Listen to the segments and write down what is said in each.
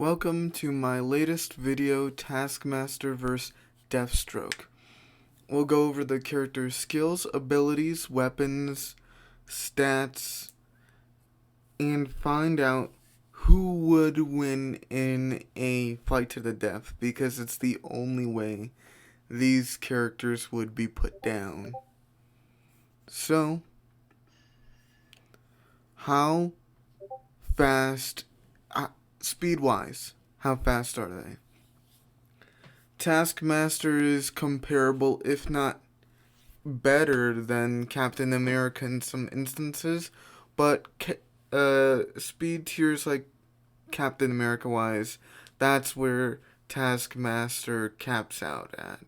Welcome to my latest video, Taskmaster vs. Deathstroke. We'll go over the character's skills, abilities, weapons, stats, and find out who would win in a fight to the death, because it's the only way these characters would be put down. So, how fast, speed-wise, how fast are they? Taskmaster is comparable, if not better, than Captain America in some instances, but speed tiers like Captain America-wise, that's where Taskmaster caps out at.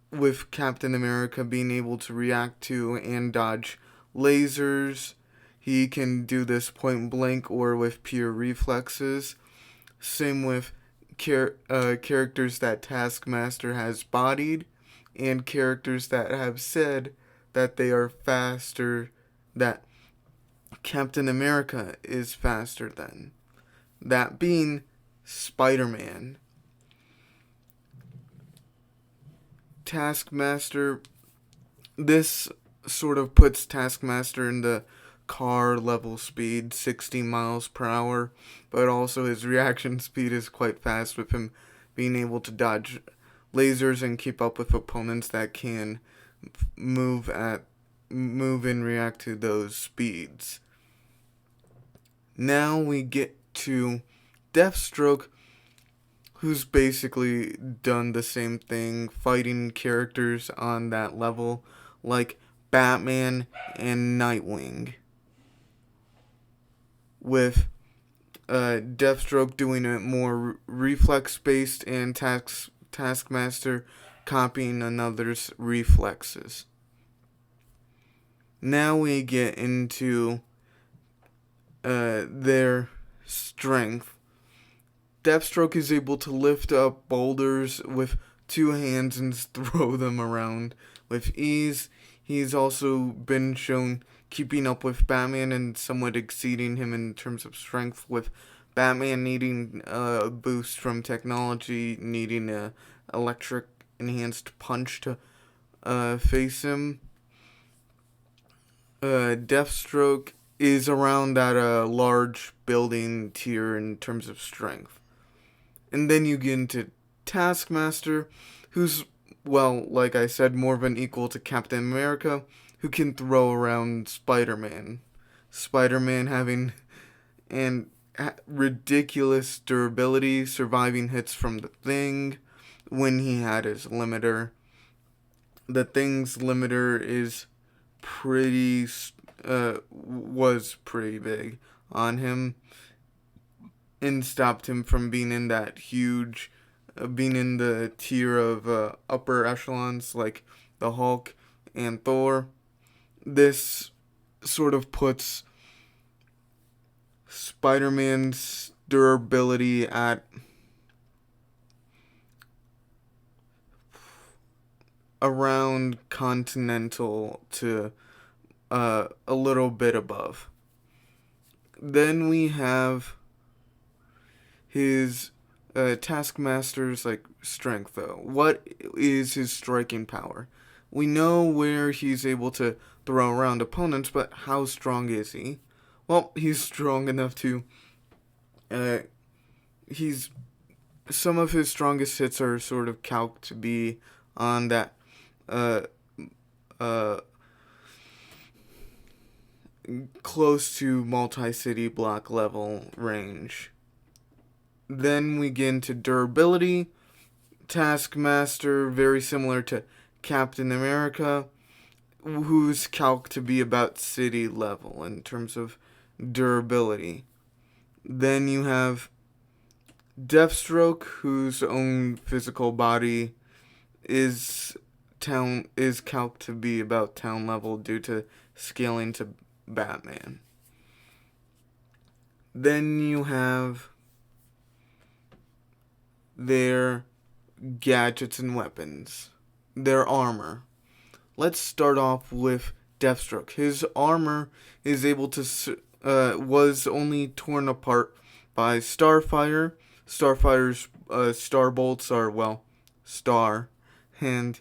With Captain America being able to react to and dodge lasers, he can do this point blank or with pure reflexes. Same with characters that Taskmaster has bodied and characters that have said that they are faster, that Captain America is faster than. That being Spider-Man. Taskmaster, this sort of puts Taskmaster in the car level speed, 60 miles per hour, but also his reaction speed is quite fast, with him being able to dodge lasers and keep up with opponents that can move and react to those speeds. Now we get to Deathstroke, who's basically done the same thing, fighting characters on that level, like Batman and Nightwing, with Deathstroke doing it more reflex-based and Taskmaster copying another's reflexes. Now we get into their strength. Deathstroke is able to lift up boulders with two hands and throw them around with ease. He's also been shown keeping up with Batman and somewhat exceeding him in terms of strength, with Batman needing a boost from technology, needing a electric enhanced punch to face him. Deathstroke is around that large building tier in terms of strength. And then you get into Taskmaster, who's, well, like I said, more of an equal to Captain America, who can throw around Spider-Man. Spider-Man having ridiculous durability, surviving hits from the Thing when he had his limiter. The Thing's limiter is was pretty big on him, and stopped him from being in that huge, being in the tier of upper echelons like the Hulk and Thor. This sort of puts Spider-Man's durability at around Continental to a little bit above. Then we have his Taskmaster's strength, though. What is his striking power? We know where he's able to throw around opponents, but how strong is he? Well, he's strong enough to some of his strongest hits are sort of calced to be on that close to multi-city block level range. Then we get into durability. Taskmaster, very similar to Captain America, who's calced to be about city level in terms of durability. Then you have Deathstroke, whose own physical body is calced to be about town level due to scaling to Batman. Then you have their gadgets and weapons, their armor. Let's start off with Deathstroke. His armor is able to was only torn apart by Starfire. Starfire's star bolts are, well, star. And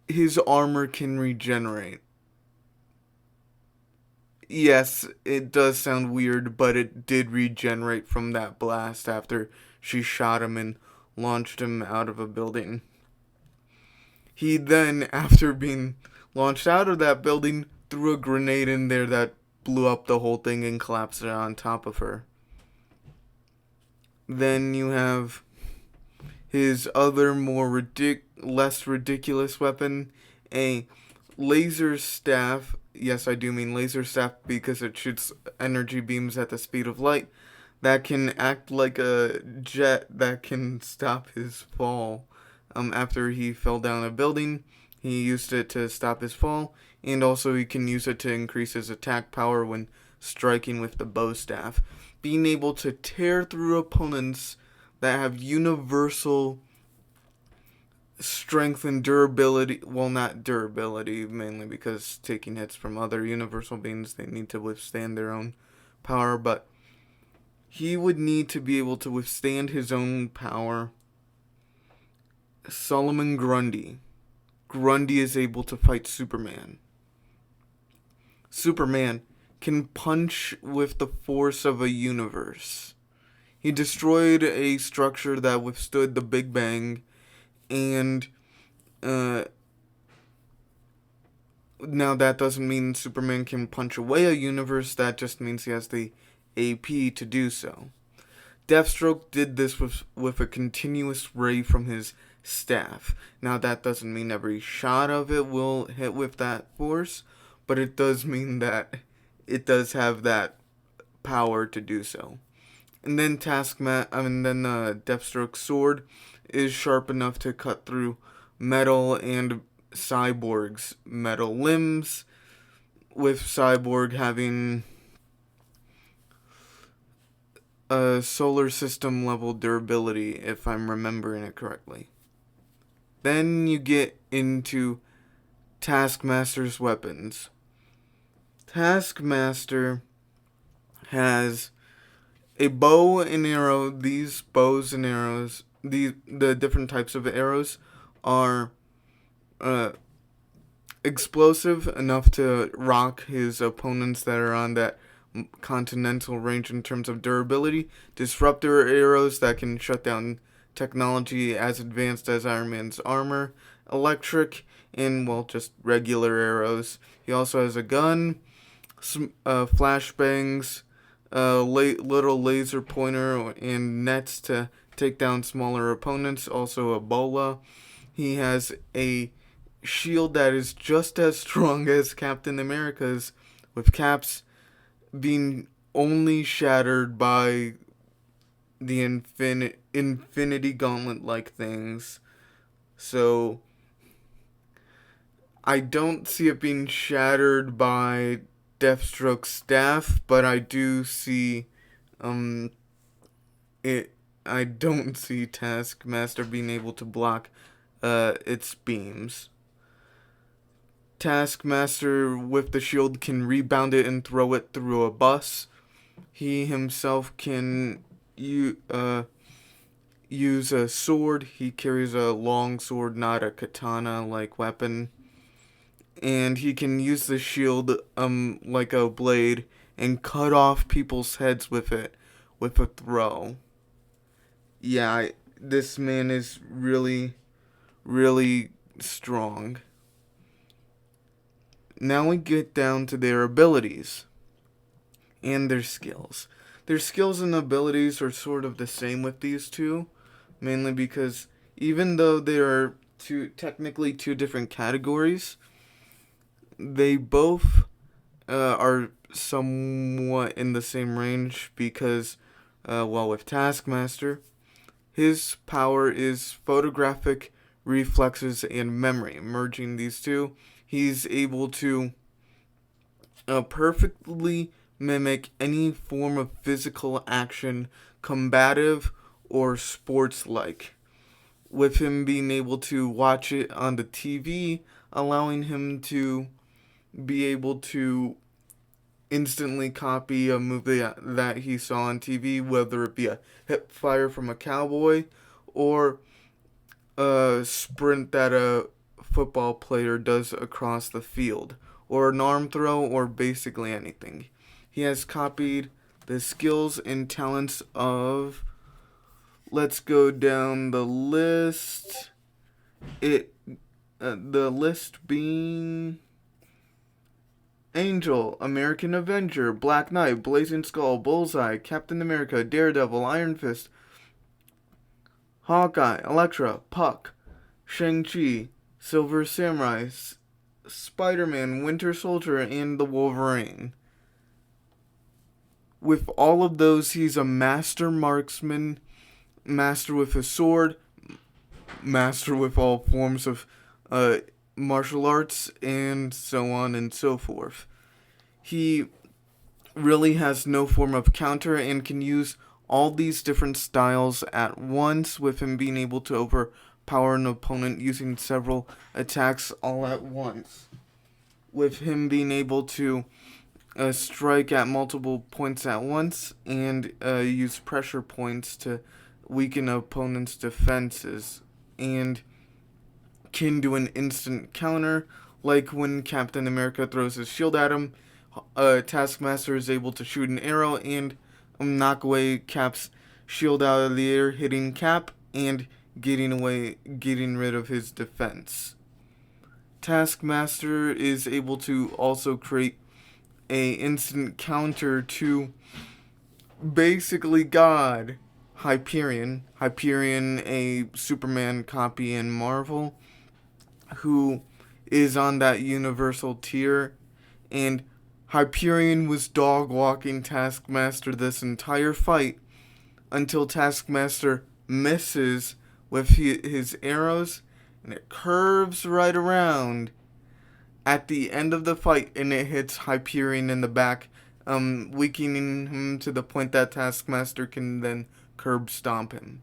his armor can regenerate. Yes, it does sound weird, but it did regenerate from that blast after she shot him and launched him out of a building. He then, after being launched out of that building, threw a grenade in there that blew up the whole thing and collapsed it on top of her. Then you have his other less ridiculous weapon, a laser staff. Yes, I do mean laser staff because it shoots energy beams at the speed of light that can act like a jet that can stop his fall. After he fell down a building, he used it to stop his fall, and also he can use it to increase his attack power when striking with the bow staff. Being able to tear through opponents that have universal strength and durability. Well, not durability, mainly because taking hits from other universal beings, they need to withstand their own power, but he would need to be able to withstand his own power. Solomon Grundy. Grundy is able to fight Superman. Superman can punch with the force of a universe. He destroyed a structure that withstood the Big Bang, and now that doesn't mean Superman can punch away a universe, that just means he has the AP to do so. Deathstroke did this with a continuous ray from his staff. Now that doesn't mean every shot of it will hit with that force, but it does mean that it does have that power to do so. And then Deathstroke's sword is sharp enough to cut through metal and Cyborg's metal limbs, with Cyborg having a solar system level durability, if I'm remembering it correctly. Then you get into Taskmaster's weapons. Taskmaster has a bow and arrow. These bows and arrows, the different types of arrows are explosive enough to rock his opponents that are on that continental range in terms of durability. Disruptor arrows that can shut down technology as advanced as Iron Man's armor. Electric and, well, just regular arrows. He also has a gun, some flashbangs, little laser pointer, and nets to take down smaller opponents. Also a bola. He has a shield that is just as strong as Captain America's, with Cap's being only shattered by the infinity gauntlet-like things. So I don't see it being shattered by Deathstroke's staff, but I do see it. I don't see Taskmaster being able to block its beams. Taskmaster with the shield can rebound it and throw it through a bus. He himself can use a sword. He carries a long sword, not a katana-like weapon. And he can use the shield like a blade and cut off people's heads with it with a throw. Yeah, this man is really, really strong. Now we get down to their abilities and their skills. Their skills and abilities are sort of the same with these two, mainly because even though they are technically two different categories, they both are somewhat in the same range because, with Taskmaster, his power is photographic reflexes and memory. Merging these two, he's able to perfectly mimic any form of physical action, combative or sports-like, with him being able to watch it on the TV, allowing him to be able to instantly copy a move that he saw on TV, whether it be a hip fire from a cowboy or a sprint that a football player does across the field, or an arm throw, or basically anything. He has copied the skills and talents of, let's go down the list. The list being Angel, American Avenger, Black Knight, Blazing Skull, Bullseye, Captain America, Daredevil, Iron Fist, Hawkeye, Elektra, Puck, Shang-Chi, Silver Samurai, Spider-Man, Winter Soldier, and the Wolverine. With all of those, he's a master marksman, master with a sword, master with all forms of martial arts, and so on and so forth. He really has no form of counter and can use all these different styles at once, with him being able to overpower an opponent using several attacks all at once. With him being able to strike at multiple points at once and use pressure points to weaken an opponent's defenses, and can do an instant counter, like when Captain America throws his shield at him. Taskmaster is able to shoot an arrow and knock away Cap's shield out of the air, hitting Cap and getting rid of his defense. Taskmaster is able to also create a instant counter to basically God, Hyperion, a Superman copy in Marvel, who is on that universal tier, and Hyperion was dog walking Taskmaster this entire fight until Taskmaster misses with his arrows, and it curves right around at the end of the fight, and it hits Hyperion in the back, weakening him to the point that Taskmaster can then curb stomp him.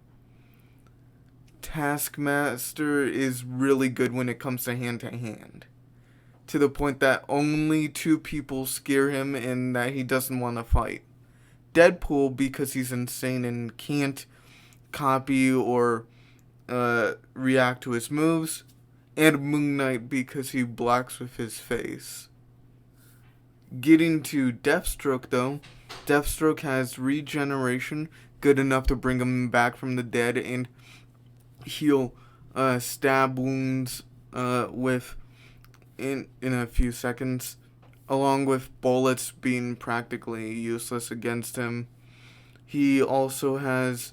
Taskmaster is really good when it comes to hand, to the point that only 2 people scare him and that he doesn't want to fight. Deadpool, because he's insane and can't copy or react to his moves, and Moon Knight, because he blocks with his face. Getting to Deathstroke, though, Deathstroke has regeneration good enough to bring him back from the dead and heal stab wounds with in a few seconds, along with bullets being practically useless against him. He also has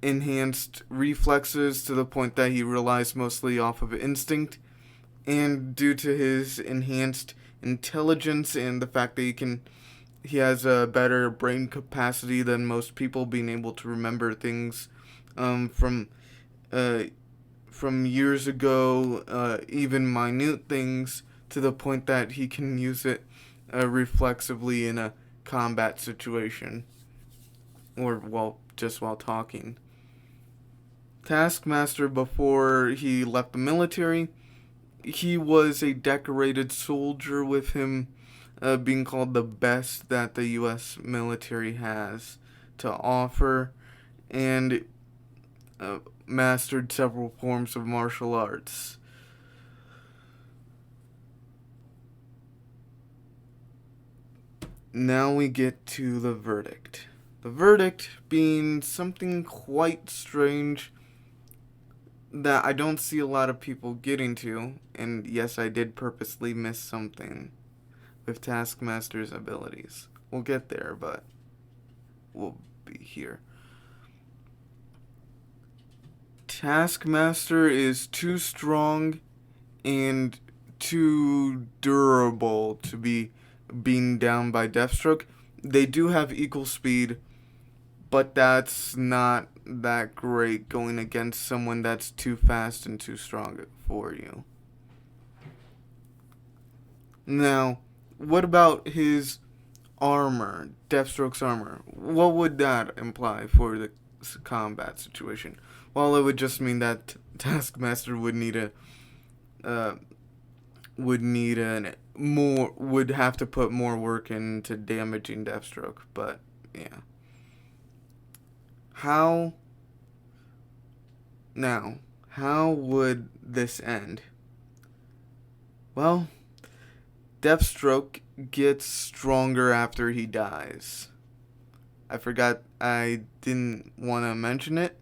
enhanced reflexes to the point that he relies mostly off of instinct, and due to his enhanced intelligence and the fact that he has a better brain capacity than most people, being able to remember things from years ago, even minute things, to the point that he can use it reflexively in a combat situation, or just while talking. Taskmaster, before he left the military, he was a decorated soldier, with him being called the best that the U.S. military has to offer, and mastered several forms of martial arts. Now we get to the verdict. The verdict being something quite strange that I don't see a lot of people getting to, and yes, I did purposely miss something with Taskmaster's abilities. We'll get there, but we'll be here. Taskmaster is too strong and too durable to be beaten down by Deathstroke. They do have equal speed, but that's not that great going against someone that's too fast and too strong for you. Now, what about his armor, Deathstroke's armor? What would that imply for the combat situation? Well, it would just mean that Taskmaster would need a would have to put more work into damaging Deathstroke, but yeah. How would this end? Well, Deathstroke gets stronger after he dies. I forgot I didn't want to mention it,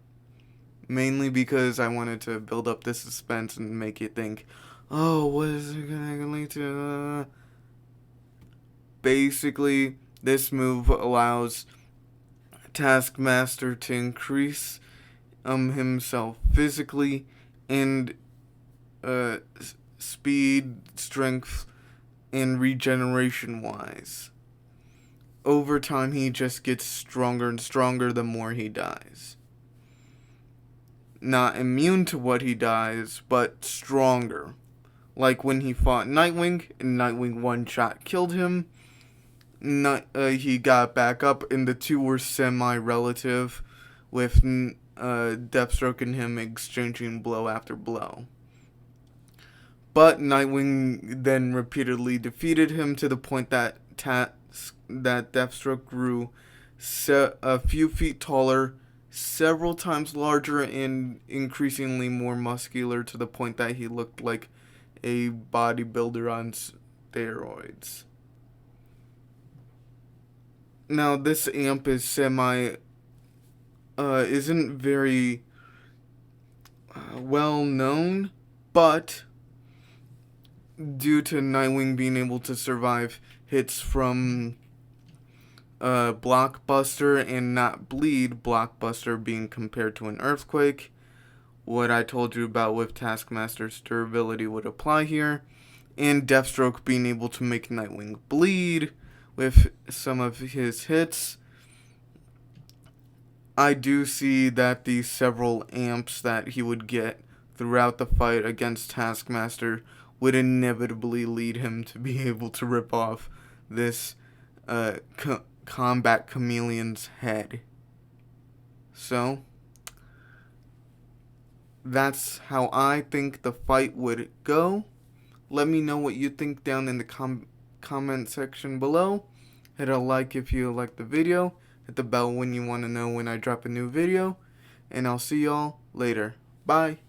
mainly because I wanted to build up the suspense and make you think, oh, what is it going to lead to? Basically, this move allows Taskmaster to increase himself physically and speed, strength, and regeneration wise. Over time, he just gets stronger and stronger the more he dies. Not immune to what he dies, but stronger. Like when he fought Nightwing, and Nightwing one-shot killed him. He got back up, and the two were semi-relative, with Deathstroke and him exchanging blow after blow. But Nightwing then repeatedly defeated him to the point that Deathstroke grew a few feet taller, several times larger, and increasingly more muscular to the point that he looked like a bodybuilder on steroids. Now, this amp is isn't very well known, but due to Nightwing being able to survive hits from Blockbuster and not bleed, Blockbuster being compared to an earthquake, what I told you about with Taskmaster's durability would apply here, and Deathstroke being able to make Nightwing bleed with some of his hits. I do see that the several amps that he would get throughout the fight against Taskmaster would inevitably lead him to be able to rip off this combat chameleon's head. So, that's how I think the fight would go. Let me know what you think down in the comment section below. Hit a like if you like the video. Hit the bell when you want to know when I drop a new video. And I'll see y'all later. Bye.